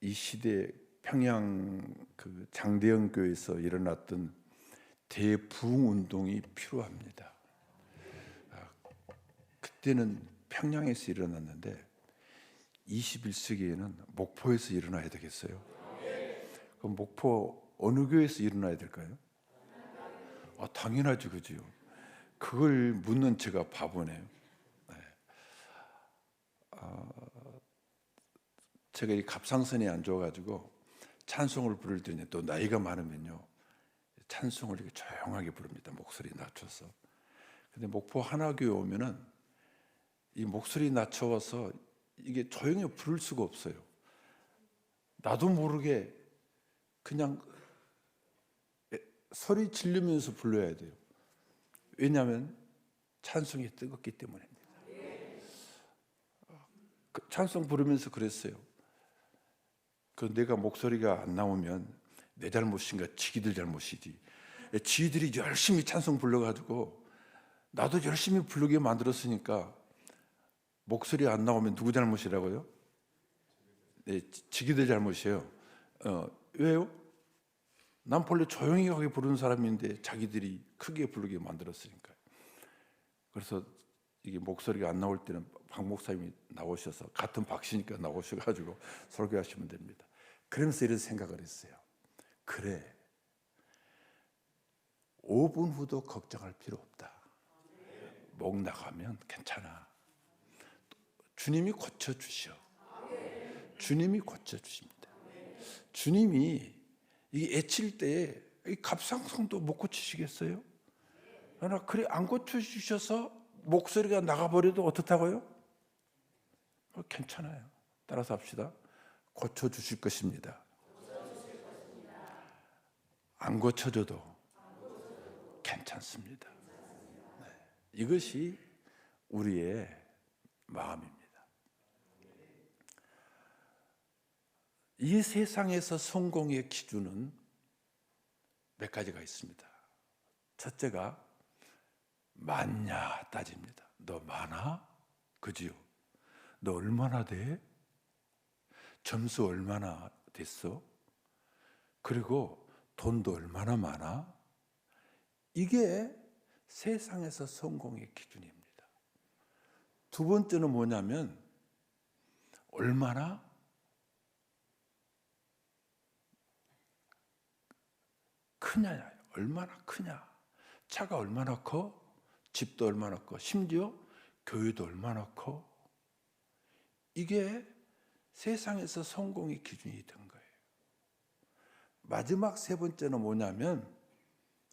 이 시대 평양 그 장대영 교회에서 일어났던 대부흥 운동이 필요합니다. 그때는 평양에서 일어났는데 21세기에는 목포에서 일어나야 되겠어요? 그럼 목포 어느 교회에서 일어나야 될까요? 당연하죠, 그죠? 그걸 묻는 제가 바보네요. 네. 제가 이 갑상선이 안 좋아가지고 찬송을 부를 때는 또 나이가 많으면요 찬송을 이렇게 조용하게 부릅니다. 목소리 낮춰서. 근데 목포 하나교회 오면은 이 목소리 낮춰서 이게 조용히 부를 수가 없어요. 나도 모르게 그냥 소리 지르면서 불러야 돼요. 왜냐하면 찬송이 뜨겁기 때문입니다. 찬송 부르면서 그랬어요. 내가 목소리가 안 나오면 내 잘못인가 지기들 잘못이지. 지들이 열심히 찬송 불러가지고 나도 열심히 부르게 만들었으니까 목소리 안 나오면 누구 잘못이라고요? 네, 지기들 잘못이에요. 왜요? 난 본래 조용히 하게 부르는 사람인데 자기들이 크게 부르게 만들었으니까. 그래서 이게 목소리가 안 나올 때는 박 목사님이 나오셔서 같은 박씨니까 나오셔가지고 설교하시면 됩니다. 그러면서 이런 생각을 했어요. 그래, 5분 후도 걱정할 필요 없다. 목 나가면 괜찮아. 주님이 고쳐주셔. 주님이 고쳐주십니다. 주님이 이게 애칠 때 이 갑상선도 못 고치시겠어요? 그러나 그래 안 고쳐주셔서 목소리가 나가버려도 어떻다고요? 괜찮아요. 따라서 합시다. 고쳐주실 것입니다. 안 고쳐줘도 괜찮습니다. 네. 이것이 우리의 마음입니다. 이 세상에서 성공의 기준은 몇 가지가 있습니다. 첫째가 많냐 따집니다. 너 많아? 그지요? 너 얼마나 돼? 점수 얼마나 됐어? 그리고 돈도 얼마나 많아? 이게 세상에서 성공의 기준입니다. 두 번째는 뭐냐면 얼마나 크냐, 얼마나 크냐, 차가 얼마나 커, 집도 얼마나 커, 심지어 교회도 얼마나 커. 이게 세상에서 성공의 기준이 된 거예요. 마지막 세 번째는 뭐냐면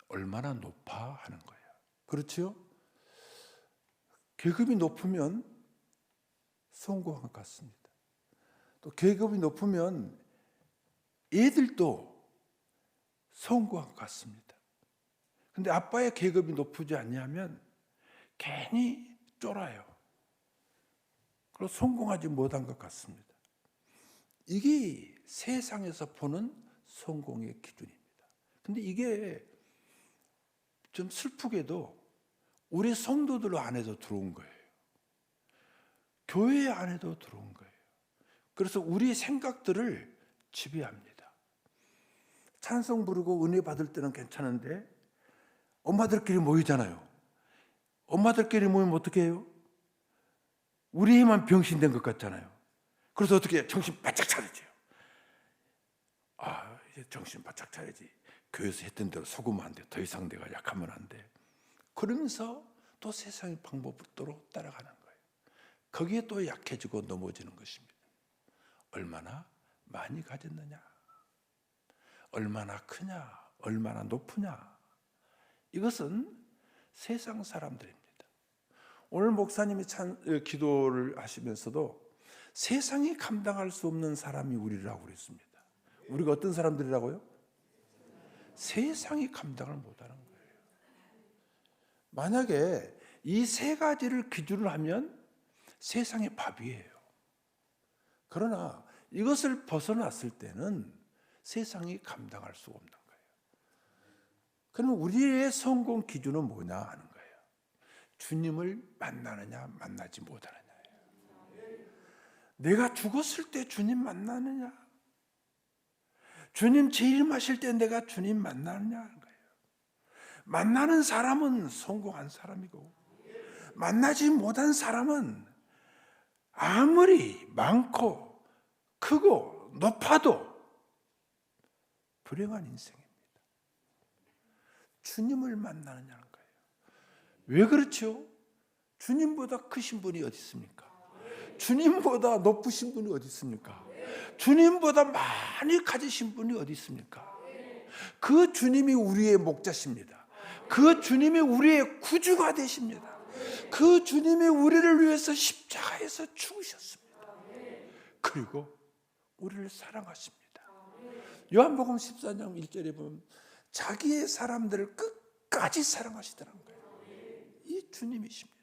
얼마나 높아 하는 거예요. 그렇죠? 계급이 높으면 성공한 것 같습니다. 또 계급이 높으면 애들도 성공한 것 같습니다. 근데 아빠의 계급이 높지 않냐면 괜히 쫄아요. 그리고 성공하지 못한 것 같습니다. 이게 세상에서 보는 성공의 기준입니다. 근데 이게 좀 슬프게도 우리 성도들 안에도 들어온 거예요. 교회 안에도 들어온 거예요. 그래서 우리 생각들을 지배합니다. 찬송 부르고 은혜 받을 때는 괜찮은데 엄마들끼리 모이잖아요. 엄마들끼리 모이면 어떻게 해요? 우리만 병신된 것 같잖아요. 그래서 어떻게 해요? 정신 바짝 차리죠. 이제 정신 바짝 차리지. 교회에서 했던 대로 속으면 안 돼. 더 이상 내가 약하면 안 돼. 그러면서 또 세상의 방법대로 따라가는 거예요. 거기에 또 약해지고 넘어지는 것입니다. 얼마나 많이 가졌느냐, 얼마나 크냐, 얼마나 높으냐, 이것은 세상 사람들입니다. 오늘 목사님이 기도를 하시면서도 세상이 감당할 수 없는 사람이 우리라고 그랬습니다. 우리가 어떤 사람들이라고요? 세상이 감당을 못하는 거예요. 만약에 이 세 가지를 기준으로 하면 세상의 밥이에요. 그러나 이것을 벗어났을 때는 세상이 감당할 수 없는 거예요. 그러면 우리의 성공 기준은 뭐냐 하는 거예요. 주님을 만나느냐 만나지 못하느냐예요. 내가 죽었을 때 주님 만나느냐, 주님 재림하실 때 내가 주님 만나느냐 하는 거예요. 만나는 사람은 성공한 사람이고 만나지 못한 사람은 아무리 많고 크고 높아도 불행한 인생입니다. 주님을 만나느냐는 거예요. 왜 그렇죠? 주님보다 크신 분이 어디 있습니까? 주님보다 높으신 분이 어디 있습니까? 주님보다 많이 가지신 분이 어디 있습니까? 그 주님이 우리의 목자십니다. 그 주님이 우리의 구주가 되십니다. 그 주님이 우리를 위해서 십자가에서 죽으셨습니다. 그리고 우리를 사랑하십니다. 요한복음 14장 1절에 보면 자기의 사람들을 끝까지 사랑하시더라는 거예요. 이 주님이십니다.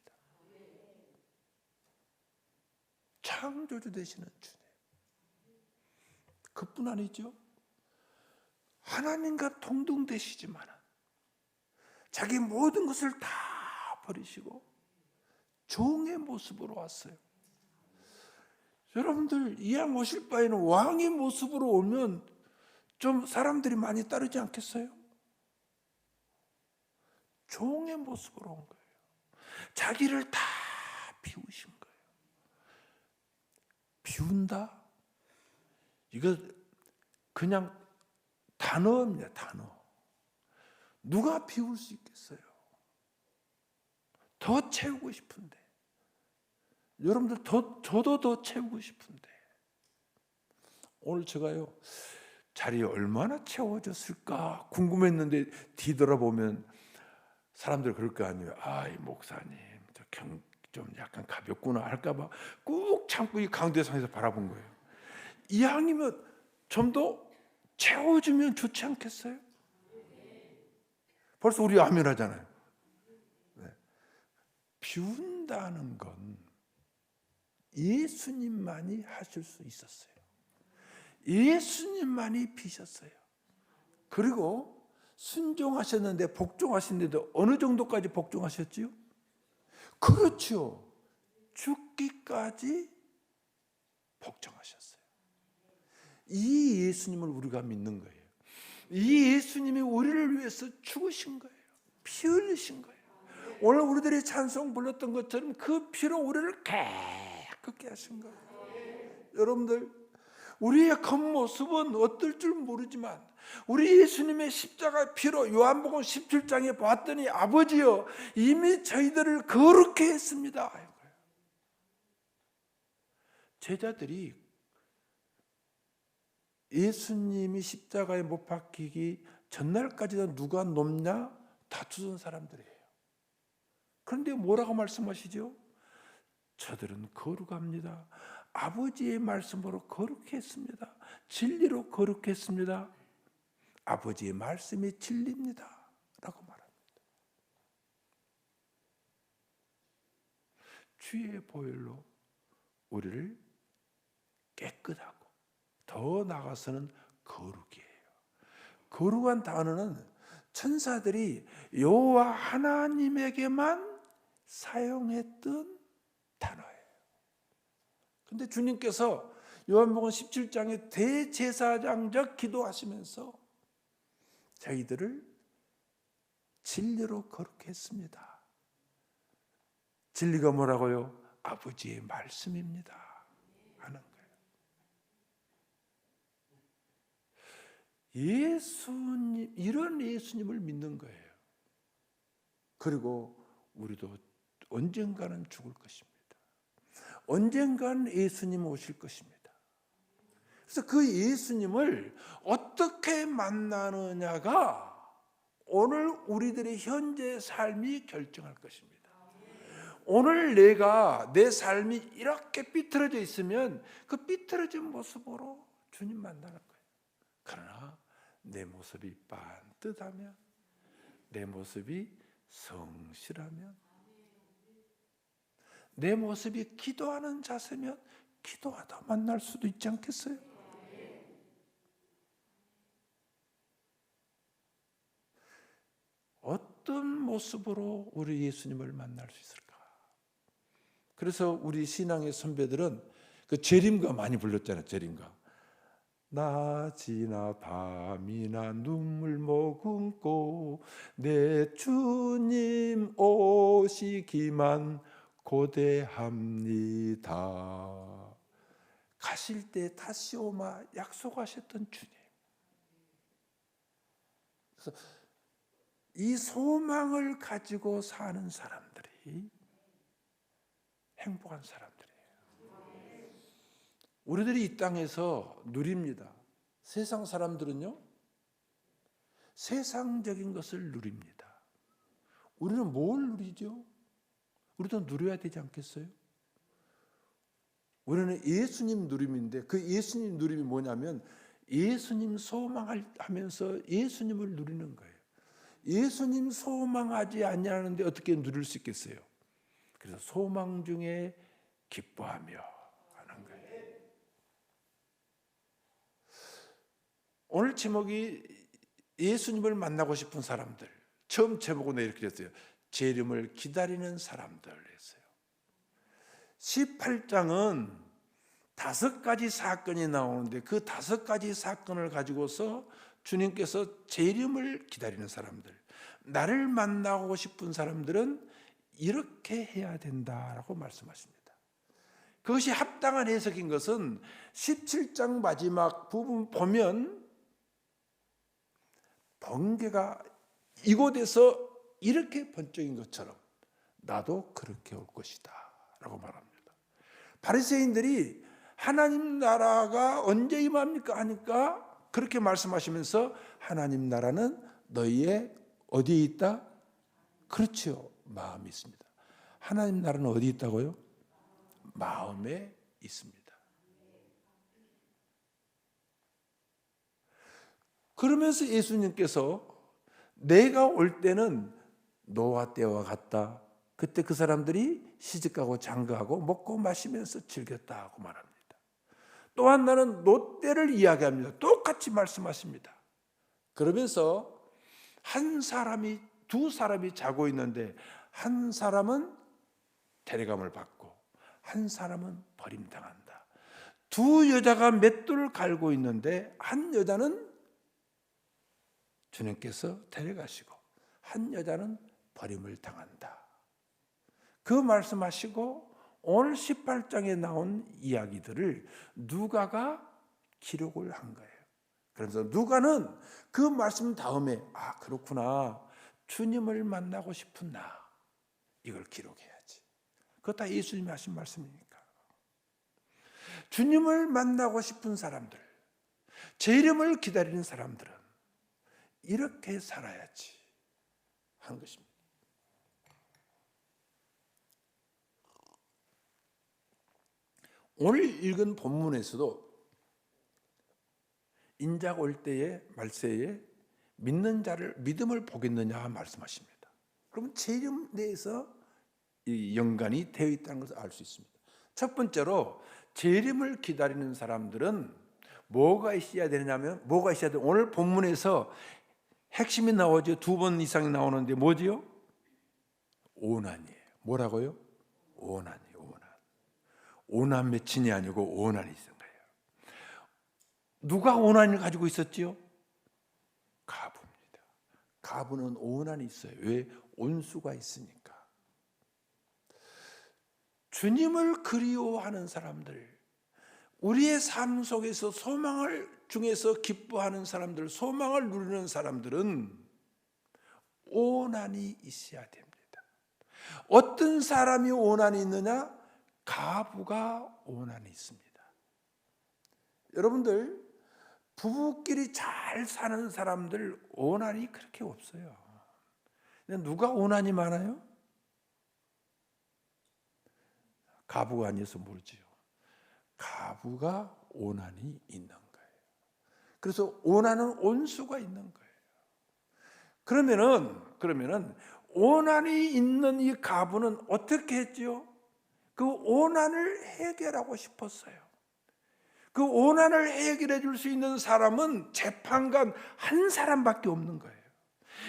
창조주 되시는 주님. 그뿐 아니죠. 하나님과 동등되시지만 자기 모든 것을 다 버리시고 종의 모습으로 왔어요. 여러분들 이왕 오실 바에는 왕의 모습으로 오면 좀 사람들이 많이 따르지 않겠어요? 종의 모습으로 온 거예요. 자기를 다 비우신 거예요. 비운다? 이거 그냥 단어입니다. 단어. 누가 비울 수 있겠어요? 더 채우고 싶은데. 여러분들 저도 더 채우고 싶은데. 오늘 제가요 자리 얼마나 채워졌을까 궁금했는데 뒤돌아보면 사람들 그럴 거 아니에요. 이 목사님 좀 약간 가볍구나 할까봐 꾹 참고 이 강대상에서 바라본 거예요. 이왕이면 좀 더 채워주면 좋지 않겠어요? 벌써 우리 아멘 하잖아요. 네. 비운다는 건 예수님만이 하실 수 있었어요. 예수님만이 비셨어요. 그리고 순종하셨는데 복종하셨는데도 어느 정도까지 복종하셨지요? 그렇죠. 죽기까지 복종하셨어요. 이 예수님을 우리가 믿는 거예요. 이 예수님이 우리를 위해서 죽으신 거예요. 피 흘리신 거예요. 오늘 우리들이 찬송 불렀던 것처럼 그 피로 우리를 깨끗게 하신 거예요. 여러분들 우리의 겉모습은 어떨 줄 모르지만 우리 예수님의 십자가 피로 요한복음 17장에 봤더니 아버지여 이미 저희들을 거룩해 했습니다. 제자들이 예수님이 십자가에 못 박히기 전날까지도 누가 높냐 다투던 사람들이에요. 그런데 뭐라고 말씀하시죠? 저들은 거룩합니다. 아버지의 말씀으로 거룩했습니다. 진리로 거룩했습니다. 아버지의 말씀이 진리입니다. 라고 말합니다. 주의 보혈로 우리를 깨끗하고 더 나아가서는 거룩이에요. 거룩한 단어는 천사들이 여호와 하나님에게만 사용했던 단어예요. 근데 주님께서 요한복음 17장에 대제사장적 기도하시면서 저희들을 진리로 거룩했습니다. 진리가 뭐라고요? 아버지의 말씀입니다. 하는 거예요. 예수님, 이런 예수님을 믿는 거예요. 그리고 우리도 언젠가는 죽을 것입니다. 언젠가는 예수님 오실 것입니다. 그래서 그 예수님을 어떻게 만나느냐가 오늘 우리들의 현재 삶이 결정할 것입니다. 오늘 내 삶이 이렇게 삐뚤어져 있으면 그 삐뚤어진 모습으로 주님 만나는 거예요. 그러나 내 모습이 반듯하면, 내 모습이 성실하면, 내 모습이 기도하는 자세면 기도하다 만날 수도 있지 않겠어요? 어떤 모습으로 우리 예수님을 만날 수 있을까? 그래서 우리 신앙의 선배들은 그 재림가 많이 불렀잖아요. 재림가. 낮이나 밤이나 눈물 머금고 내 주님 오시기만 고대합니다. 가실 때 다시 오마 약속하셨던 주님. 그래서 이 소망을 가지고 사는 사람들이 행복한 사람들이에요. 우리들이 이 땅에서 누립니다. 세상 사람들은요, 세상적인 것을 누립니다. 우리는 뭘 누리죠? 우리도 누려야 되지 않겠어요? 우리는 예수님 누림인데, 그 예수님 누림이 뭐냐면 예수님 소망하면서 예수님을 누리는 거예요. 예수님 소망하지 아니하는데 어떻게 누릴 수 있겠어요? 그래서 소망 중에 기뻐하며 하는 거예요. 오늘 제목이 예수님을 만나고 싶은 사람들. 처음 제목은 이렇게 됐어요. 재림을 기다리는 사람들 했어요. 18장은 5가지 사건이 나오는데 그 5가지 사건을 가지고서 주님께서 재림을 기다리는 사람들, 나를 만나고 싶은 사람들은 이렇게 해야 된다라고 말씀하십니다. 그것이 합당한 해석인 것은 17장 마지막 부분 보면 번개가 이곳에서 이렇게 번쩍인 것처럼 나도 그렇게 올 것이다 라고 말합니다. 바리새인들이 하나님 나라가 언제 임합니까 하니까 그렇게 말씀하시면서 하나님 나라는 너희의 어디에 있다? 그렇죠. 마음이 있습니다. 하나님 나라는 어디에 있다고요? 마음에 있습니다. 그러면서 예수님께서 내가 올 때는 노아 때와 같다. 그때 그 사람들이 시집가고 장가하고 먹고 마시면서 즐겼다고 말합니다. 또한 나는 노 때를 이야기합니다. 똑같이 말씀하십니다. 그러면서 한 사람이 두 사람이 자고 있는데 한 사람은 데려감을 받고 한 사람은 버림당한다. 두 여자가 맷돌을 갈고 있는데 한 여자는 주님께서 데려가시고 한 여자는 버림을 당한다. 그 말씀하시고 오늘 18장에 나온 이야기들을 누가가 기록을 한 거예요. 그래서 누가는 그 말씀 다음에 그렇구나. 주님을 만나고 싶은 나 이걸 기록해야지. 그거 다 예수님이 하신 말씀이니까. 주님을 만나고 싶은 사람들, 재림을 기다리는 사람들은 이렇게 살아야지 하는 것입니다. 오늘 읽은 본문에서도 인자가 올 때에 말세에 믿는 자를 믿음을 보겠느냐 말씀하십니다. 그러면 재림 내에서 이 연관이 되어 있다는 것을 알 수 있습니다. 첫 번째로 재림을 기다리는 사람들은 뭐가 있어야 되냐면 뭐가 있어야 돼? 오늘 본문에서 핵심이 나오죠. 2번 이상이 나오는데 뭐지요? 오난이에요. 뭐라고요? 오난이에요. 오난 매친이 아니고 오난이 있는 거예요. 누가 오난을 가지고 있었지요? 가부입니다. 가부는 오난이 있어요. 왜? 온수가 있으니까. 주님을 그리워하는 사람들, 우리의 삶 속에서 소망을 중에서 기뻐하는 사람들, 소망을 누리는 사람들은 오난이 있어야 됩니다. 어떤 사람이 오난이 있느냐? 가부가 오난이 있습니다. 여러분들 부부끼리 잘 사는 사람들 오난이 그렇게 없어요. 누가 오난이 많아요? 가부가 아니어서 모르지요. 가부가 오난이 있는 거예요. 그래서 오난은 온수가 있는 거예요. 그러면은 오난이 있는 이 가부는 어떻게 했지요? 그 오난을 해결하고 싶었어요. 그 오난을 해결해 줄 수 있는 사람은 재판관 한 사람밖에 없는 거예요.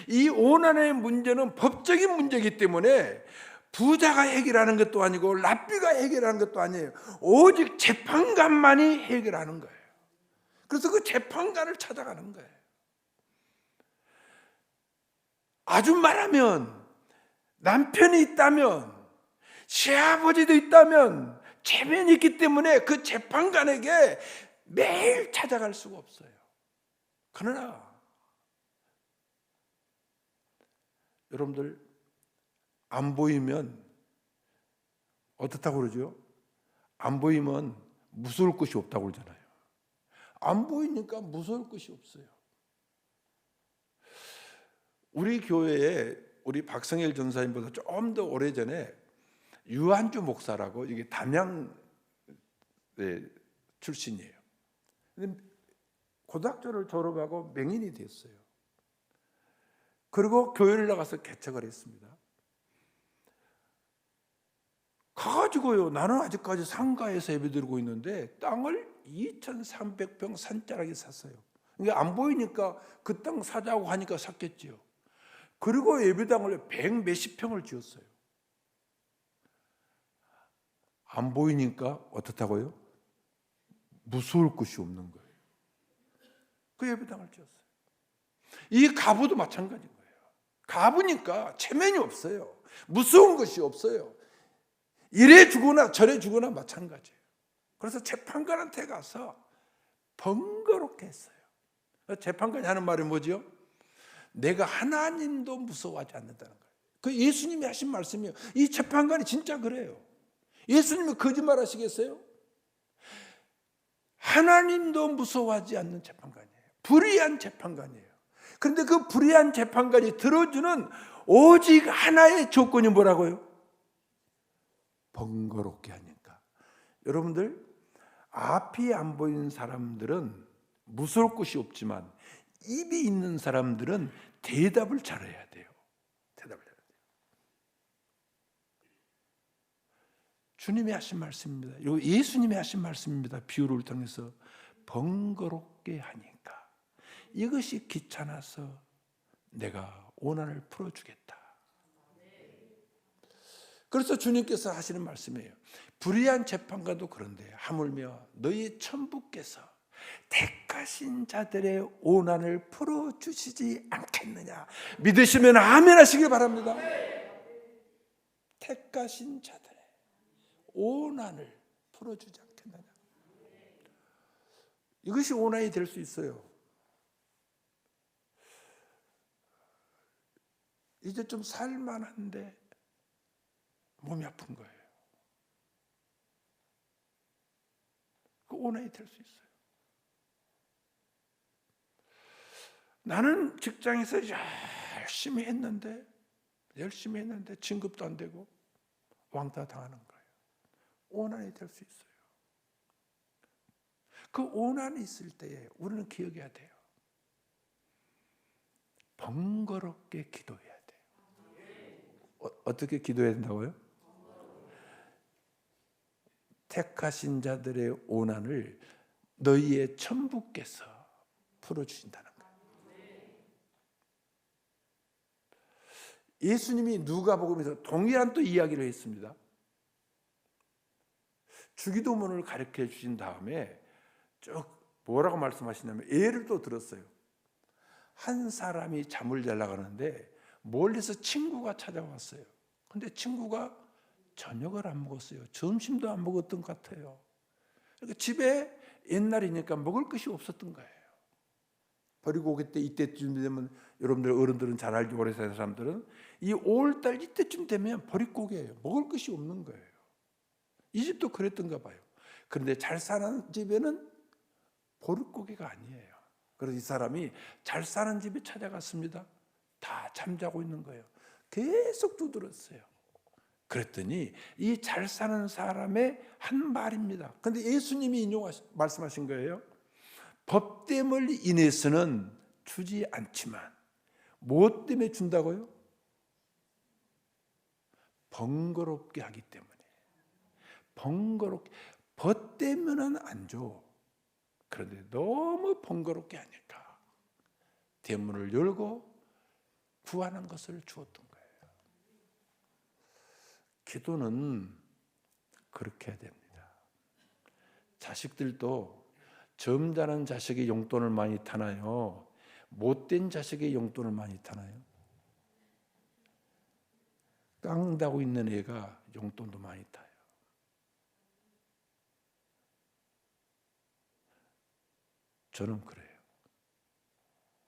이 오난의 문제는 법적인 문제이기 때문에 부자가 해결하는 것도 아니고 랍비가 해결하는 것도 아니에요. 오직 재판관만이 해결하는 거예요. 그래서 그 재판관을 찾아가는 거예요. 아주 말하면 남편이 있다면, 시아버지도 있다면, 체면이 있기 때문에 그 재판관에게 매일 찾아갈 수가 없어요. 그러나 여러분들, 안 보이면 어떻다고 그러죠? 안 보이면 무서울 것이 없다고 그러잖아요. 안 보이니까 무서울 것이 없어요. 우리 교회에 우리 박성일 전사님보다 좀 더 오래전에 유한주 목사라고, 이게 담양 출신이에요. 근데 고등학교를 졸업하고 맹인이 됐어요. 그리고 교회를 나가서 개척을 했습니다. 가가지고요, 나는 아직까지 상가에서 예배드리고 있는데 땅을 2,300평 산자락에 샀어요. 이게 안 보이니까 그 땅 사자고 하니까 샀겠지요. 그리고 예배당을 100 몇십 평을 지었어요. 안 보이니까 어떻다고요? 무서울 것이 없는 거예요. 그 예배당을 지었어요. 이 가부도 마찬가지인 거예요. 가부니까 체면이 없어요. 무서운 것이 없어요. 이래 주거나 저래 주거나 마찬가지예요. 그래서 재판관한테 가서 번거롭게 했어요. 재판관이 하는 말이 뭐죠? 내가 하나님도 무서워하지 않는다는 거예요. 그 예수님이 하신 말씀이에요. 이 재판관이 진짜 그래요. 예수님이 거짓말 하시겠어요? 하나님도 무서워하지 않는 재판관이에요. 불의한 재판관이에요. 그런데 그 불의한 재판관이 들어주는 오직 하나의 조건이 뭐라고요? 번거롭게 하니까. 여러분들, 앞이 안 보이는 사람들은 무서울 것이 없지만 입이 있는 사람들은 대답을 잘해야 돼요. 대답을 잘해야 돼요. 주님이 하신 말씀입니다. 이거 예수님이 하신 말씀입니다. 비유를 통해서 번거롭게 하니까 이것이 귀찮아서 내가 오난을 풀어주겠다. 그래서 주님께서 하시는 말씀이에요. 불의한 재판관도 그런데 하물며 너희 천부께서 택하신 자들의 오난을 풀어주시지 않겠느냐. 믿으시면 아멘 하시길 바랍니다. 택하신 자들의 오난을 풀어주지 않겠느냐. 이것이 오난이 될 수 있어요. 이제 좀 살만한데 몸이 아픈 거예요. 그 오난이 될 수 있어요. 나는 직장에서 열심히 했는데 진급도 안 되고 왕따 당하는 거예요. 오난이 될 수 있어요. 그 오난이 있을 때에 우리는 기억해야 돼요. 번거롭게 기도해야 돼요. 어떻게 기도해야 된다고요? 택하신 자들의 오난을 너희의 천부께서 풀어주신다는 거예요. 예수님이 누가복음에서 동일한 또 이야기를 했습니다. 주기도문을 가르쳐 주신 다음에 쭉 뭐라고 말씀하시냐면 예를 또 들었어요. 한 사람이 잠을 자려고 하는데 멀리서 친구가 찾아왔어요. 근데 친구가 저녁을 안 먹었어요. 점심도 안 먹었던 것 같아요. 그러니까 집에 옛날이니까 먹을 것이 없었던 거예요. 버리고 오기 때 이때쯤 되면 여러분들 어른들은 잘 알죠. 오래 사는 사람들은 이 5월달 이때쯤 되면 버릿고개예요. 먹을 것이 없는 거예요. 이 집도 그랬던가 봐요. 그런데 잘 사는 집에는 버릿고개가 아니에요. 그래서 이 사람이 잘 사는 집에 찾아갔습니다. 다 잠자고 있는 거예요. 계속 두드렸어요. 그랬더니 이 잘 사는 사람의 한 말입니다. 그런데 예수님이 말씀하신 거예요. 법됨을 인해서는 주지 않지만 무엇 때문에 준다고요? 번거롭게 하기 때문에. 번거롭게. 법되면은 안 줘. 그런데 너무 번거롭게 하니까 대문을 열고 구하는 것을 주었던 거예요. 기도는 그렇게 해야 됩니다. 자식들도 점잖은 자식의 용돈을 많이 타나요? 못된 자식의 용돈을 많이 타나요? 깡다고 있는 애가 용돈도 많이 타요. 저는 그래요.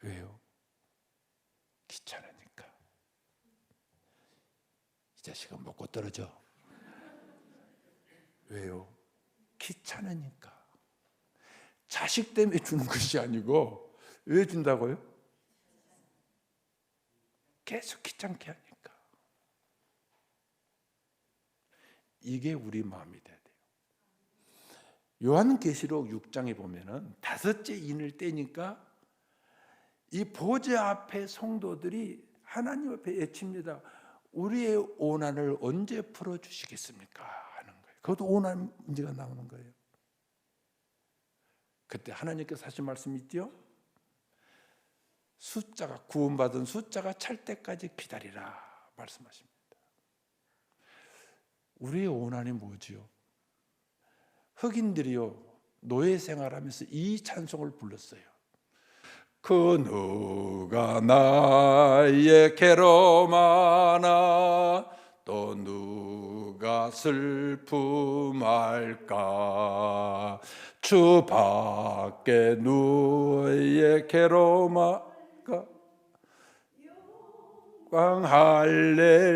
왜요? 귀찮으니까. 이 자식은 먹고 떨어져. 왜요? 귀찮으니까. 자식 때문에 주는 것이 아니고 왜 준다고요? 계속 귀찮게 하니까. 이게 우리 마음이 돼야 돼요. 요한계시록 6장에 보면은 5째 인을 떼니까 이 보좌 앞에 성도들이 하나님 앞에 외칩니다. 우리의 오난을 언제 풀어주시겠습니까? 하는 거예요. 그것도 오난 문제가 나오는 거예요. 그때 하나님께서 하신 말씀이 있죠. 숫자가 구원받은 숫자가 찰 때까지 기다리라 말씀하십니다. 우리의 오난이 뭐지요? 흑인들이요 노예 생활하면서 이 찬송을 불렀어요. 그 누가 나의 괴로움하나 또 누가 슬픔할까 주 밖에 누의 괴로움할까 광 할렐루야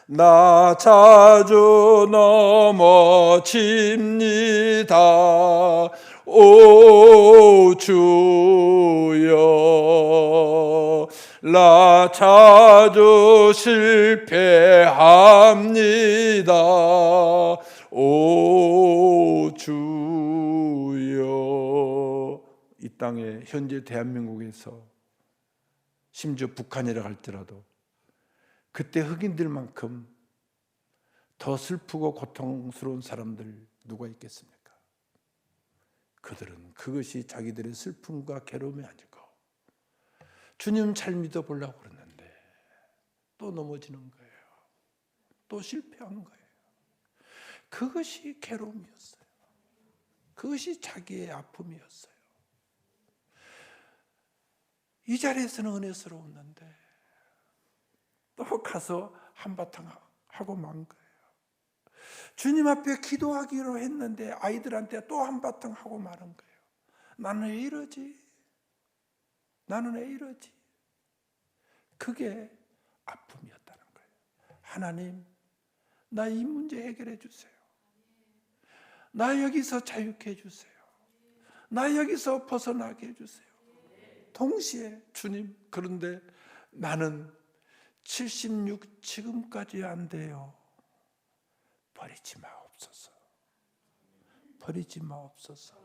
나 자주 넘어집니다 오 주여 나 자주 실패합니다 오 주여. 이 땅에 현재 대한민국에서 심지어 북한이라 할지라도 그때 흑인들만큼 더 슬프고 고통스러운 사람들 누가 있겠습니까? 그들은 그것이 자기들의 슬픔과 괴로움이 아니고 주님 잘 믿어보려고 그러는데 또 넘어지는 거예요. 또 실패한 거예요. 그것이 괴로움이었어요. 그것이 자기의 아픔이었어요. 이 자리에서는 은혜스러웠는데 또 가서 한바탕 하고 만 거예요. 주님 앞에 기도하기로 했는데 아이들한테 또 한바탕 하고 마는 거예요. 나는 왜 이러지? 나는 왜 이러지? 그게 아픔이었다는 거예요. 하나님, 나 이 문제 해결해 주세요. 나 여기서 자유케 해주세요. 나 여기서 벗어나게 해주세요. 동시에 주님, 그런데 나는 76 지금까지 안 돼요. 버리지 마옵소서. 버리지 마옵소서.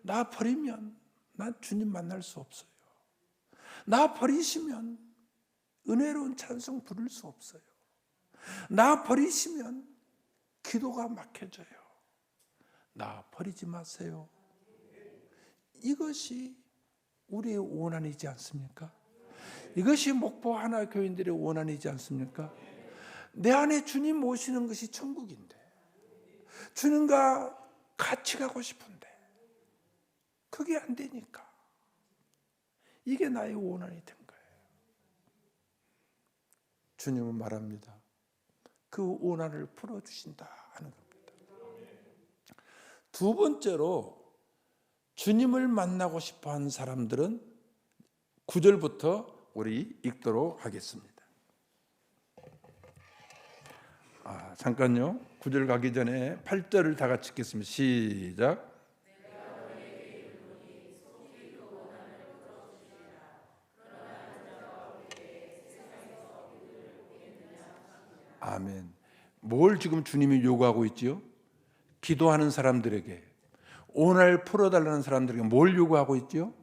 나 버리면 난 주님 만날 수 없어요. 나 버리시면 은혜로운 찬송 부를 수 없어요. 나 버리시면 기도가 막혀져요. 나 버리지 마세요. 이것이 우리의 원한이지 않습니까? 이것이 목포 하나 교인들의 원한이지 않습니까? 내 안에 주님 모시는 것이 천국인데 주님과 같이 가고 싶은데 그게 안 되니까 이게 나의 원한이 된 거예요. 주님은 말합니다. 그 원한을 풀어주신다 하는 겁니다. 두 번째로 주님을 만나고 싶어하는 사람들은 9절부터 우리 읽도록 하겠습니다. 잠깐요. 9절 가기 전에 8절을 다 같이 읽겠습니다. 시작. 아멘. 뭘 지금 주님이 요구하고 있지요? 기도하는 사람들에게, 오늘 풀어달라는 사람들에게 뭘 요구하고 있지요?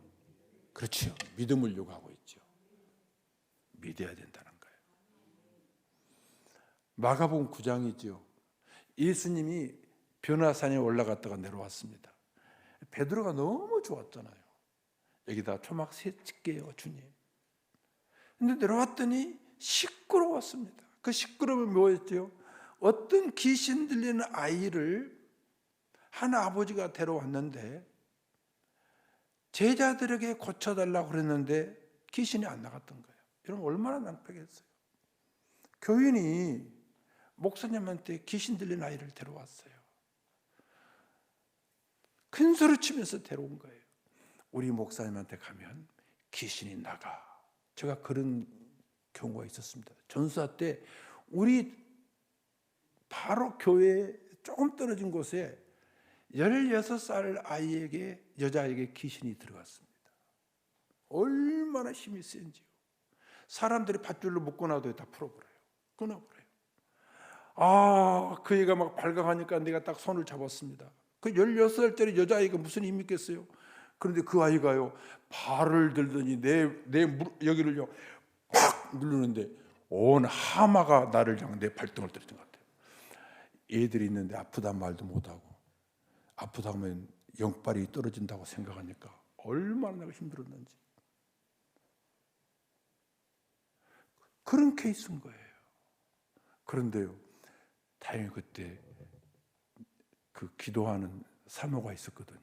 그렇지요. 믿음을 요구하고 있죠. 믿어야 된다는 거예요. 마가복음 9장이죠. 예수님이 변화산에 올라갔다가 내려왔습니다. 베드로가 너무 좋았잖아요. 여기다 초막 새 찍게요, 주님. 근데 내려왔더니 시끄러웠습니다. 그 시끄러움이 뭐였죠? 어떤 귀신 들리는 아이를 한 아버지가 데려왔는데 제자들에게 고쳐달라고 그랬는데 귀신이 안 나갔던 거예요. 이런 얼마나 낭패겠어요. 교인이 목사님한테 귀신 들린 아이를 데려왔어요. 큰 소리 치면서 데려온 거예요. 우리 목사님한테 가면 귀신이 나가. 제가 그런 경우가 있었습니다. 전수사 때 우리 바로 교회 조금 떨어진 곳에 16살 아이에게, 여자에게 귀신이 들어갔습니다. 얼마나 힘이 센지요. 사람들이 밧줄로 묶어놔도 다 풀어버려요. 끊어버려요. 그 애가 막 발각하니까 내가 딱 손을 잡았습니다. 그 16살짜리 여자아이가 무슨 힘이 있겠어요? 그런데 그 아이가요, 발을 들더니 내 여기를요 팍 누르는데 온 하마가 나를 그냥 내 발등을 때렸던 것 같아요. 애들이 있는데 아프단 말도 못하고, 아프다 하면 영빨이 떨어진다고 생각하니까 얼마나 내가 힘들었는지. 그런 케이스인 거예요. 그런데요, 다행히 그때 그 기도하는 사모가 있었거든요.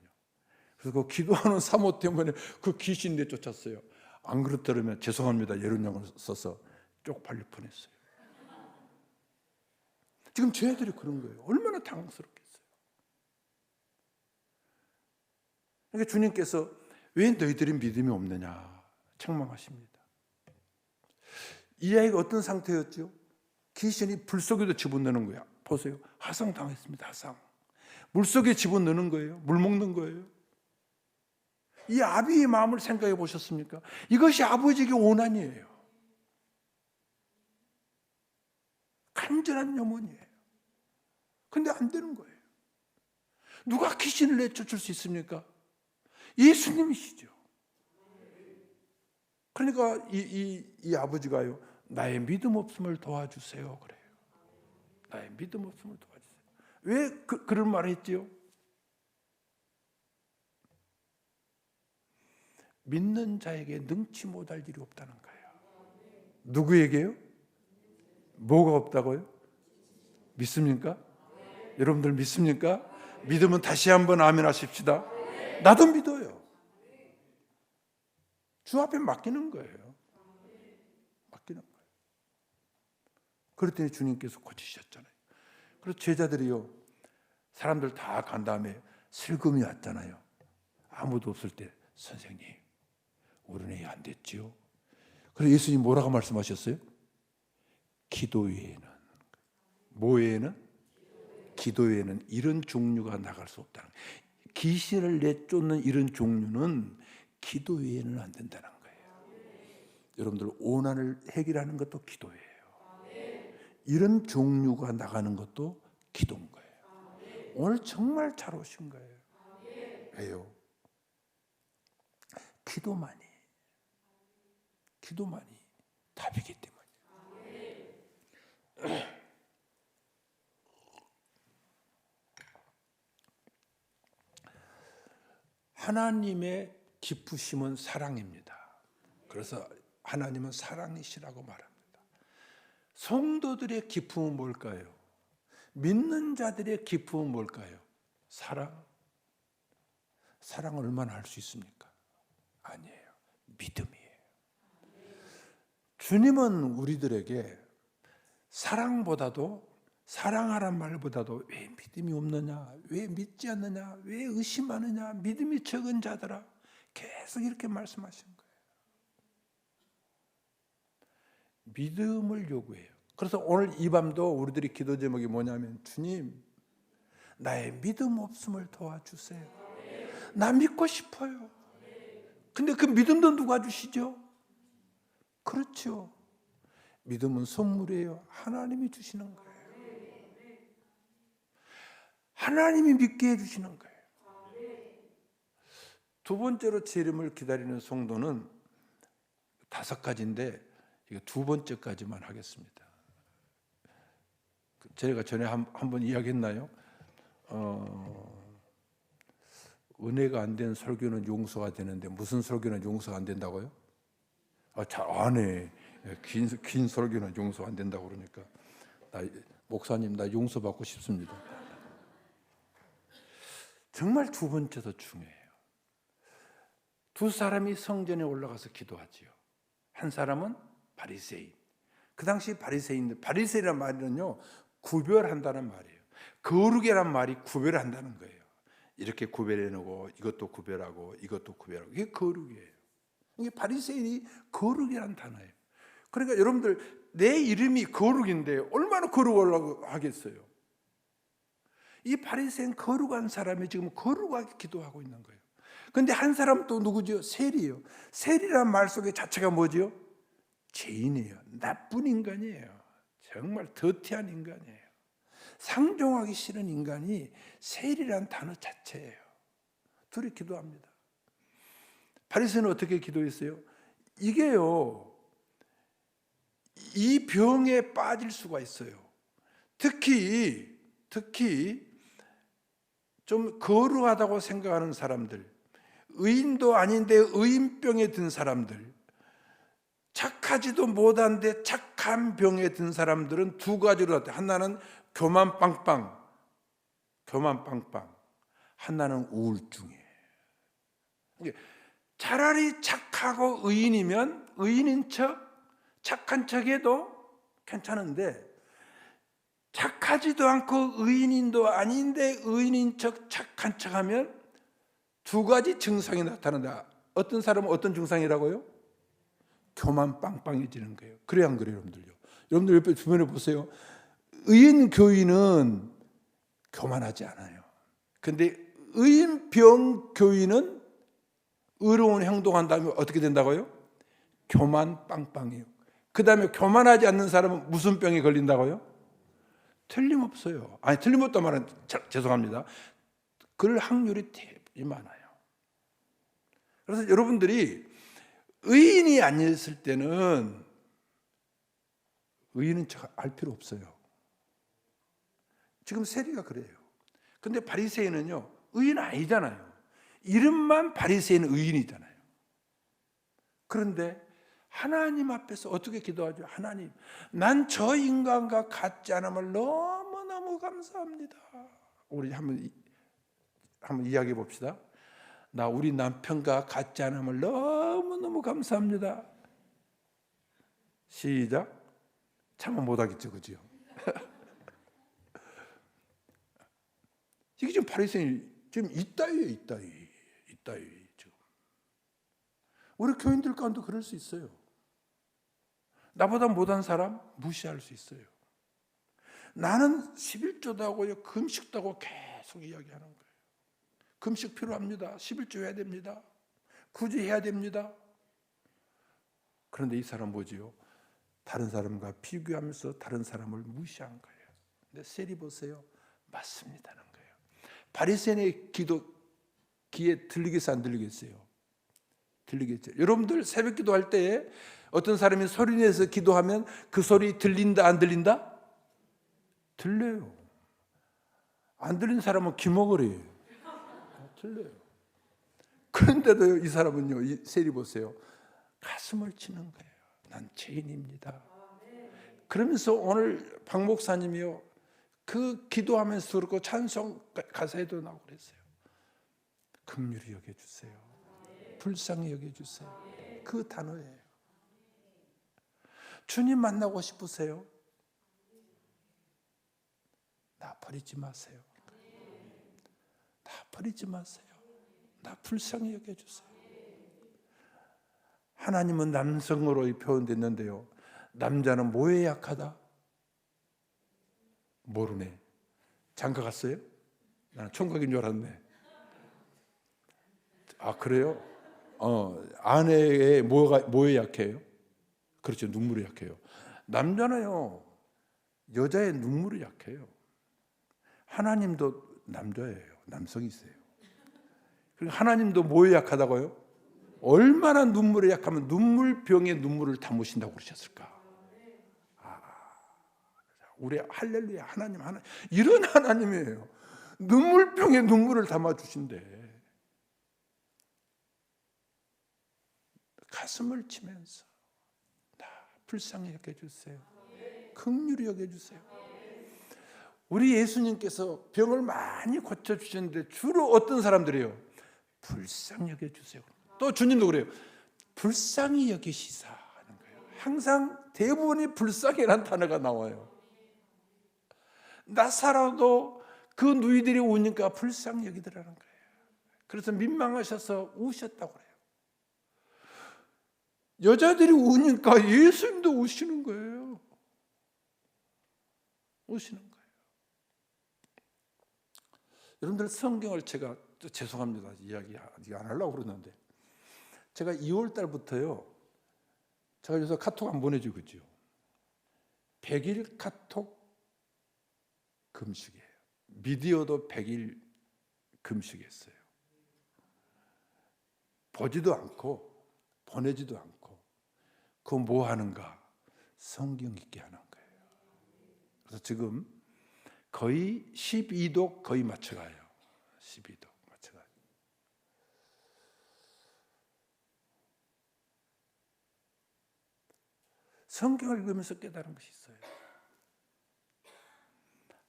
그래서 그 기도하는 사모 때문에 그 귀신 내쫓았어요. 안 그렇다면 죄송합니다, 예론량을 써서 쪽팔릴 뻔했어요. 지금 저희들이 그런 거예요. 얼마나 당황스럽겠어요. 그러니까 주님께서 왜 너희들이 믿음이 없느냐 책망하십니다. 이 아이가 어떤 상태였죠? 귀신이 불 속에도 집어넣는 거야. 보세요. 화상 당했습니다. 화상. 물 속에 집어넣는 거예요. 물 먹는 거예요. 이 아비의 마음을 생각해 보셨습니까? 이것이 아버지에게 원한이에요. 간절한 염원이에요. 근데 안 되는 거예요. 누가 귀신을 내쫓을 수 있습니까? 예수님이시죠. 그러니까 이 아버지가요, 나의 믿음 없음을 도와주세요 그래요. 나의 믿음 없음을 도와주세요. 왜 그런 말을 했지요? 믿는 자에게 능치 못할 일이 없다는 거예요. 누구에게요? 뭐가 없다고요? 믿습니까? 여러분들 믿습니까? 믿으면 다시 한번 아멘 하십시다. 나도 믿어요. 주 앞에 맡기는 거예요. 맡기는 거예요. 그랬더니 주님께서 고치셨잖아요. 그래서 제자들이요, 사람들 다 간 다음에 슬금이 왔잖아요. 아무도 없을 때, 선생님, 우리는 안 됐지요. 그래서 예수님 뭐라고 말씀하셨어요? 기도 외에는, 뭐 외에는? 기도 외에는 이런 종류가 나갈 수 없다는 거예요. 귀신을 내쫓는 이런 종류는 기도 외에는 안 된다는 거예요. 여러분들 오난을 해결하는 것도 기도예요. 이런 종류가 나가는 것도 기도인 거예요. 오늘 정말 잘 오신 거예요. 왜요? 기도만이 답이기 때문에. 하나님의 기쁘심은 사랑입니다. 그래서 하나님은 사랑이시라고 말합니다. 성도들의 기쁨은 뭘까요? 믿는 자들의 기쁨은 뭘까요? 사랑. 사랑을 얼마나 할 수 있습니까? 아니에요. 믿음이에요. 주님은 우리들에게 사랑보다도, 사랑하란 말보다도 왜 믿음이 없느냐, 왜 믿지 않느냐, 왜 의심하느냐, 믿음이 적은 자들아, 계속 이렇게 말씀하시는 거예요. 믿음을 요구해요. 그래서 오늘 이 밤도 우리들이 기도 제목이 뭐냐면, 주님, 나의 믿음 없음을 도와주세요. 나 믿고 싶어요. 근데 그 믿음도 누가 주시죠? 그렇죠. 믿음은 선물이에요. 하나님이 주시는 거예요. 하나님이 믿게 해주시는 거예요. 두 번째로 재림을 기다리는 성도는 5가지인데 이거 2번째까지만 하겠습니다. 제가 전에 한번 이야기했나요? 은혜가 안 된 설교는 용서가 되는데 무슨 설교는 용서가 안 된다고요? 잘 안 해. 긴 설교는 용서 안 된다고 그러니까 목사님 나 용서받고 싶습니다. 정말 두 번째도 중요해요. 두 사람이 성전에 올라가서 기도하지요. 한 사람은 바리새인. 그 당시 바리새인이란 말은요, 구별한다는 말이에요. 거룩이란 말이 구별한다는 거예요. 이렇게 구별해 놓고 이것도 구별하고 이것도 구별하고, 이게 거룩이에요. 이게 바리새인이 거룩이라는 단어예요. 그러니까 여러분들, 내 이름이 거룩인데 얼마나 거룩하려고 하겠어요? 이 바리새인 거룩한 사람이 지금 거룩하게 기도하고 있는 거예요. 그런데 한 사람 또 누구죠? 세리예요. 세리란 말 속에 자체가 뭐죠? 죄인이에요. 나쁜 인간이에요. 정말 더티한 인간이에요. 상종하기 싫은 인간이 세리란 단어 자체예요. 둘이 기도합니다. 바리새인은 어떻게 기도했어요? 이게요, 이 병에 빠질 수가 있어요. 특히 좀 거룩하다고 생각하는 사람들, 의인도 아닌데 의인병에 든 사람들, 착하지도 못한데 착한 병에 든 사람들은 두 가지로 나타나요. 하나는 교만빵빵, 하나는 우울증이에요. 차라리 착하고 의인이면 의인인 척, 착한 척해도 괜찮은데, 착하지도 않고 의인도 아닌데 의인인 척, 착한 척하면 두 가지 증상이 나타난다. 어떤 사람은 어떤 증상이라고요? 교만빵빵해지는 거예요. 그래요, 안 그래요, 여러분들요? 여러분들 옆에 주변에 보세요. 의인 교인은 교만하지 않아요. 근데 의인병 교인은 의로운 행동한다면 어떻게 된다고요? 교만빵빵해요. 그 다음에 교만하지 않는 사람은 무슨 병에 걸린다고요? 틀림없어요. 아니, 틀림없다 말은 죄송합니다. 그럴 확률이 되게 많아요. 그래서 여러분들이 의인이 아니었을 때는 의인은 알 필요 없어요. 지금 세리가 그래요. 근데 바리새인은요, 의인 아니잖아요. 이름만 바리새인 의인이잖아요. 그런데 하나님 앞에서 어떻게 기도하죠? 하나님, 난 저 인간과 같지 않음을 너무너무 감사합니다. 우리 한번 이야기해 봅시다. 나 우리 남편과 같지 않음을 너무너무 감사합니다. 시작. 참 못하겠죠, 그죠? 이게 지금 바리새인이 지금 이따위예요, 이따위 지금. 우리 교인들 가운데 그럴 수 있어요. 나보다 못한 사람 무시할 수 있어요. 나는 11조도 하고요, 금식도 하고 계속 이야기하는 거예요. 금식 필요합니다. 11조 해야 됩니다. 굳이 해야 됩니다. 그런데 이 사람 뭐지요? 다른 사람과 비교하면서 다른 사람을 무시한 거예요. 근데 세리 보세요. 맞습니다는 거예요. 바리새인의 기도 귀에 들리겠어요, 안 들리겠어요? 들리겠죠. 여러분들 새벽 기도할 때 어떤 사람이 소리내서 기도하면 그 소리 들린다, 안 들린다? 들려요. 안 들린 사람은 기먹으래요. 들려요. 그런데도 이 사람은요, 이 세리 보세요. 가슴을 치는 거예요. 난 죄인입니다. 그러면서 오늘 박 목사님이요, 그 기도하면서 그렇고 찬송 가사에도 나오고 그랬어요. 긍휼히 여겨주세요. 불쌍히 여겨주세요. 그 단어예요. 주님 만나고 싶으세요? 나 버리지 마세요. 나 버리지 마세요. 나 불쌍히 여겨주세요. 하나님은 남성으로 표현됐는데요, 남자는 뭐에 약하다? 모르네. 장가 갔어요? 나는 총각인 줄 알았네. 아, 그래요? 아내의 뭐에 약해요? 그렇죠, 눈물이 약해요. 남자는요, 여자의 눈물이 약해요. 하나님도 남자예요. 남성이세요. 그러니까 하나님도 뭐에 약하다고요? 얼마나 눈물에 약하면 눈물병에 눈물을 담으신다고 그러셨을까? 우리 할렐루야, 하나님 이런 하나님이에요. 눈물병에 눈물을 담아주신대. 가슴을 치면서 나 불쌍히 여겨주세요. 긍휼히 여겨주세요. 우리 예수님께서 병을 많이 고쳐주셨는데 주로 어떤 사람들이에요? 불쌍히 여겨주세요. 또 주님도 그래요. 불쌍히 여기시사 하는 거예요. 항상 대부분이 불쌍이라는 단어가 나와요. 나사로도 그 누이들이 우니까 불쌍히 여기더라는 거예요. 그래서 민망하셔서 우셨다고 그래요. 여자들이 우니까 예수님도 우시는 거예요. 우시는 거예요. 여러분들 성경을 제가 죄송합니다. 이야기 안 하려고 그러는데 제가 2월 달부터요. 제가 요새 카톡 안 보내주고 있죠. 100일 카톡 금식이에요. 미디어도 100일 금식했어요. 보지도 않고 보내지도 않고 그거 뭐 하는가? 성경 읽게 하는 거예요. 그래서 지금 거의 12도 거의 맞춰가요. 12도 맞춰가요. 성경을 읽으면서 깨달은 것이 있어요.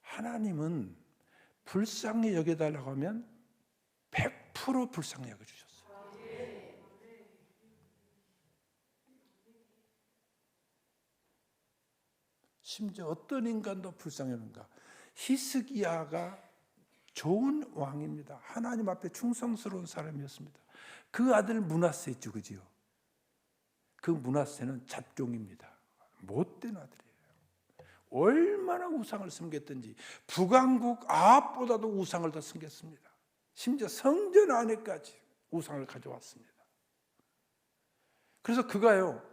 하나님은 불쌍히 여겨달라고 하면 100% 불쌍히 여겨주셨어요. 심지어 어떤 인간도 불쌍히 여기는가? 히스기야가 좋은 왕입니다. 하나님 앞에 충성스러운 사람이었습니다. 그 아들 므낫세 있죠, 그지요? 그 므낫세는 잡종입니다. 못된 아들이에요. 얼마나 우상을 섬겼든지 북왕국 아합보다도 우상을 더 섬겼습니다. 심지어 성전 안에까지 우상을 가져왔습니다. 그래서 그가요,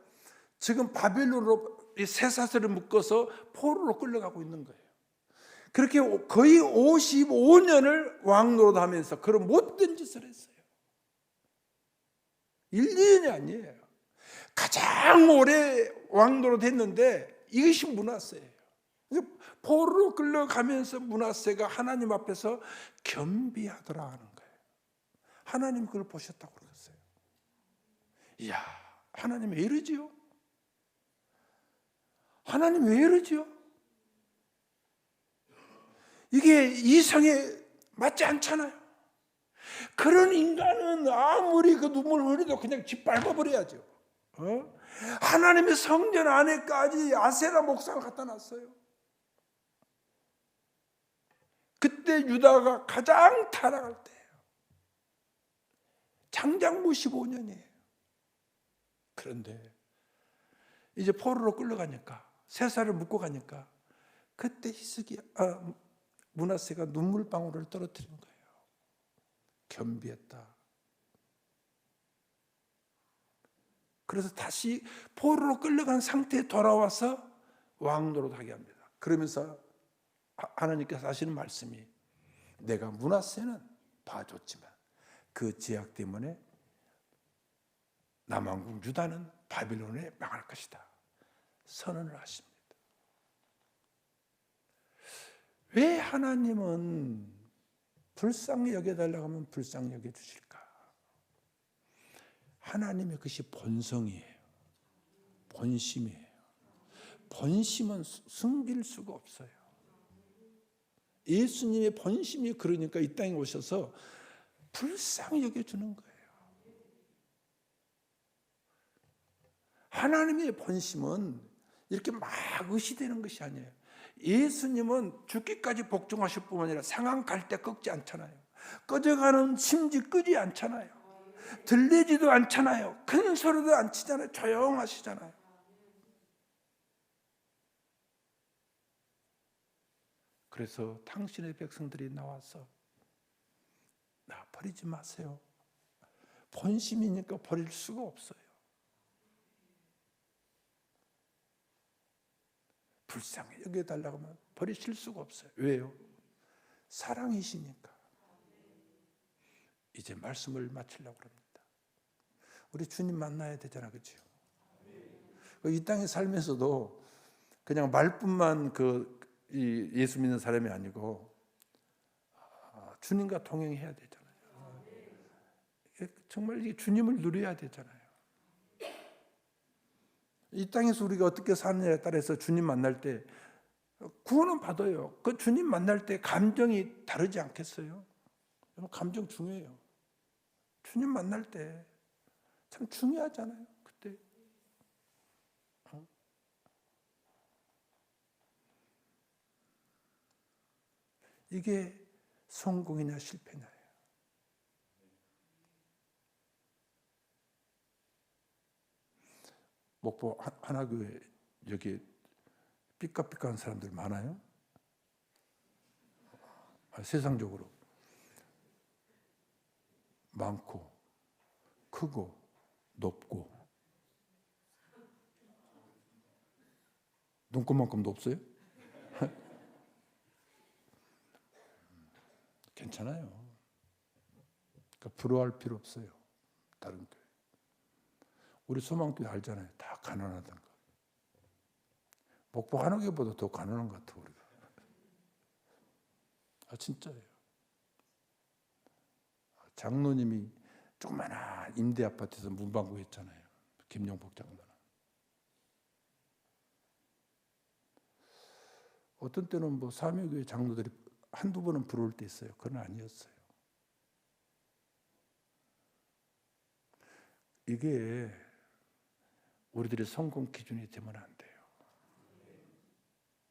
지금 바벨론으로 이 쇠사슬을 묶어서 포로로 끌려가고 있는 거예요. 그렇게 거의 55년을 왕노릇하면서 그런 못된 짓을 했어요. 1, 2년이 아니에요. 가장 오래 왕노릇했는데 이것이 므낫세예요. 포로로 끌려가면서 므낫세가 하나님 앞에서 겸비하더라 하는 거예요. 하나님 그걸 보셨다고 그러셨어요. 이야, 하나님 왜 이러지요? 하나님 왜 이러지요? 이게 이성에 맞지 않잖아요. 그런 인간은 아무리 그 눈물 흘려도 그냥 짓밟아버려야죠. 하나님의 성전 안에까지 아세라 목상을 갖다 놨어요. 그때 유다가 가장 타락할 때예요. 장장무 15년이에요. 그런데 이제 포로로 끌려가니까 쇠사슬을 묶고 가니까 그때 므낫세가 눈물방울을 떨어뜨린 거예요. 겸비했다. 그래서 다시 포로로 끌려간 상태에 돌아와서 왕노릇하게 합니다. 그러면서 하나님께서 하시는 말씀이 내가 므낫세는 봐줬지만 그 제약 때문에 남왕국 유다는 바빌론에 망할 것이다. 선언을 하십니다. 왜 하나님은 불쌍히 여겨달라고 하면 불쌍히 여겨주실까? 하나님의 것이 본성이에요. 본심이에요. 본심은 숨길 수가 없어요. 예수님의 본심이 그러니까 이 땅에 오셔서 불쌍히 여겨주는 거예요. 하나님의 본심은 이렇게 막 의시되는 것이 아니에요. 예수님은 죽기까지 복종하실 뿐만 아니라 상한 갈 때 꺾지 않잖아요. 꺼져가는 심지 끄지 않잖아요. 들리지도 않잖아요. 큰 소리도 안 치잖아요. 조용하시잖아요. 그래서 당신의 백성들이 나와서 나 버리지 마세요. 본심이니까 버릴 수가 없어요. 불쌍히 여겨달라고 하면 버리실 수가 없어요. 왜요? 사랑이시니까. 이제 말씀을 마치려고 합니다. 우리 주님 만나야 되잖아, 그렇죠? 이 땅에 살면서도 그냥 말뿐만 예수 믿는 사람이 아니고 주님과 동행해야 되잖아요. 정말 이 주님을 누려야 되잖아요. 이 땅에서 우리가 어떻게 사느냐에 따라서 주님 만날 때 구원은 받아요. 그 주님 만날 때 감정이 다르지 않겠어요? 감정 중요해요. 주님 만날 때 참 중요하잖아요. 그때 이게 성공이냐 실패냐예요. 목포 하나교회 여기 삐까삐까한 사람들 많아요? 세상적으로 많고 크고 높고 눈곱만큼도 없어요? 괜찮아요. 그러니까 부러워할 필요 없어요. 다른 교회. 우리 소망교회 알잖아요. 다 가난하다는 거. 목포 하나교회보다 더 가난한 것 같아 우리가. 진짜예요. 장로님이 조그마한 임대 아파트에서 문방구 했잖아요. 김영복 장로는. 어떤 때는 뭐 사명교회 장로들이 한두 번은 부러울 때 있어요. 그건 아니었어요. 이게 우리들의 성공 기준이 되면 안 돼요.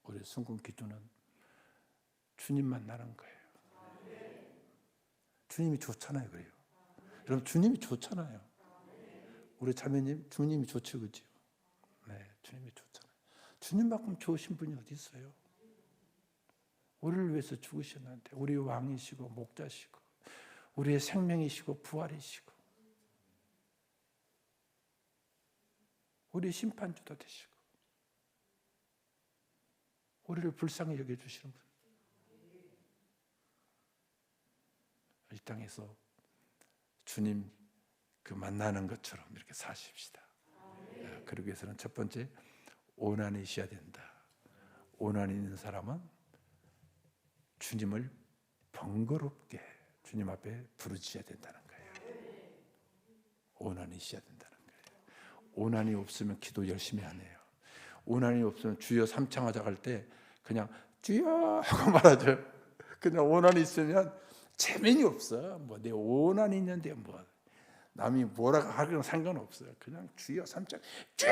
우리의 성공 기준은 주님 만나는 거예요. 주님이 좋잖아요. 그래요. 여러분 주님이 좋잖아요. 우리 자매님 주님이 좋죠. 그죠? 네, 주님이 좋잖아요. 주님만큼 좋으신 분이 어디 있어요? 우리를 위해서 죽으셨는데 우리 왕이시고 목자시고 우리의 생명이시고 부활이시고 우리의 심판주도 되시고 우리를 불쌍히 여겨주시는 분. 이 땅에서 주님 그 만나는 것처럼 이렇게 사십시다. 그러기 위해서는 첫 번째 오난이 있어야 된다. 오난이 있는 사람은 주님을 번거롭게 주님 앞에 부르짖어야 된다는 거예요. 오난이 있어야 된다는 거예요. 오난이 없으면 기도 열심히 안 해요. 오난이 없으면 주여 삼창하자 할 때 그냥 주여 하고 말하죠. 그냥 오난이 있으면 재미는 없어. 뭐 내 오난이 있는데 뭐 남이 뭐라고 하기는 상관없어요. 그냥 주여 삼창 주여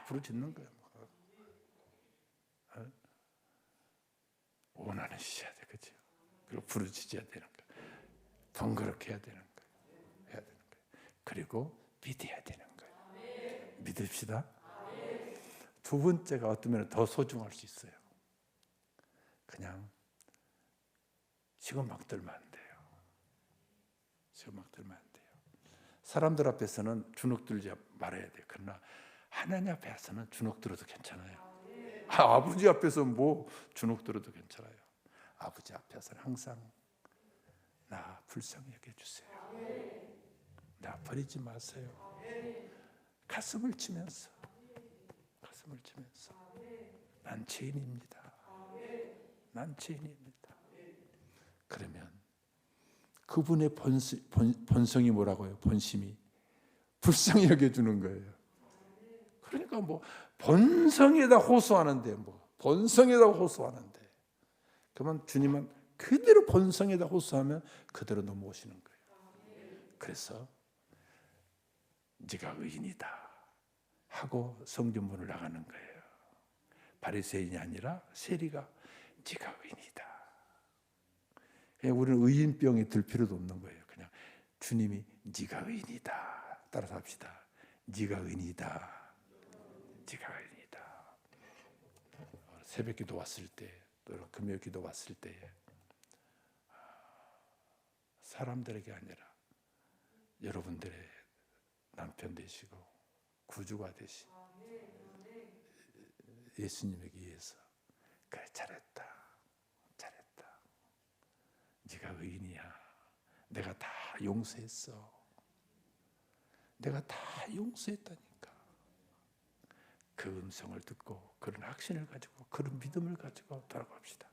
부르짖는 거예요. 오난이 있어야 돼, 그렇죠? 그리고 부르짖어야 되는 거예요. 번거롭게 해야 되는 거예요. 해야 되는 거예요. 그리고 믿어야 되는 거예요. 믿읍시다. 두 번째가 어떤 면에 더 소중할 수 있어요. 그냥 시건 막 들면 안 돼요. 시건 막 들면 안 돼요. 사람들 앞에서는 주눅 들지 말아야 돼요. 그러나 하나님 앞에서는 주눅 들어도 괜찮아요. 아버지 앞에서 뭐 주눅 들어도 괜찮아요. 아버지 앞에서는 항상 나 불쌍히 여겨주세요. 나 버리지 마세요. 가슴을 치면서 난 죄인입니다. 난 죄인입니다. 그러면 그분의 본성이 뭐라고요? 본심이 불쌍히 여겨주는 거예요. 그러니까 뭐 본성에다 호소하는데 그러면 주님은 그대로 본성에다 호소하면 그대로 넘어오시는 거예요. 그래서 네가 의인이다 하고 성전문을 나가는 거예요. 바리새인이 아니라 세리가 네가 의인이다. 그냥 우리는 의인병이 들 필요도 없는 거예요. 그냥 주님이 네가 의인이다. 따라서 합시다. 네가 의인이다. 네가 의인이다. 새벽기도 왔을 때, 또 금요일기도 왔을 때 사람들에게 아니라 여러분들의 남편 되시고 구주가 되신 예수님에게 의해서 그래 잘했다. 네가 의인이야. 내가 다 용서했어. 내가 다 용서했다니까. 그 음성을 듣고 그런 확신을 가지고 그런 믿음을 가지고 돌아갑시다.